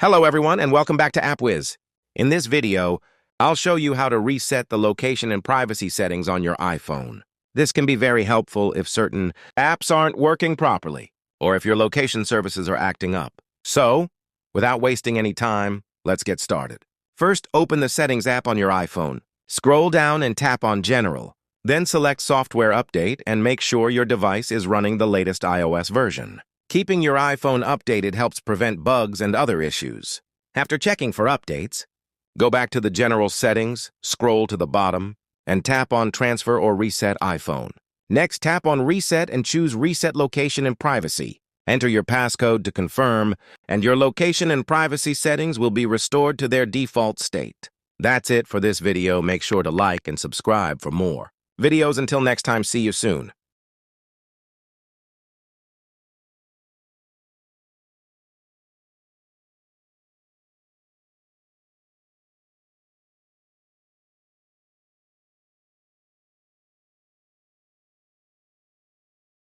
Hello everyone and welcome back to AppWiz. In this video, I'll show you how to reset the location and privacy settings on your iPhone. This can be very helpful if certain apps aren't working properly or if your location services are acting up. So, without wasting any time, let's get started. First, open the Settings app on your iPhone. Scroll down and tap on General. Then select Software Update and make sure your device is running the latest iOS version. Keeping your iPhone updated helps prevent bugs and other issues. After checking for updates, go back to the General Settings, scroll to the bottom, and tap on Transfer or Reset iPhone. Next, tap on Reset and choose Reset Location and Privacy. Enter your passcode to confirm, and your location and privacy settings will be restored to their default state. That's it for this video. Make sure to like and subscribe for more videos. Until next time, see you soon.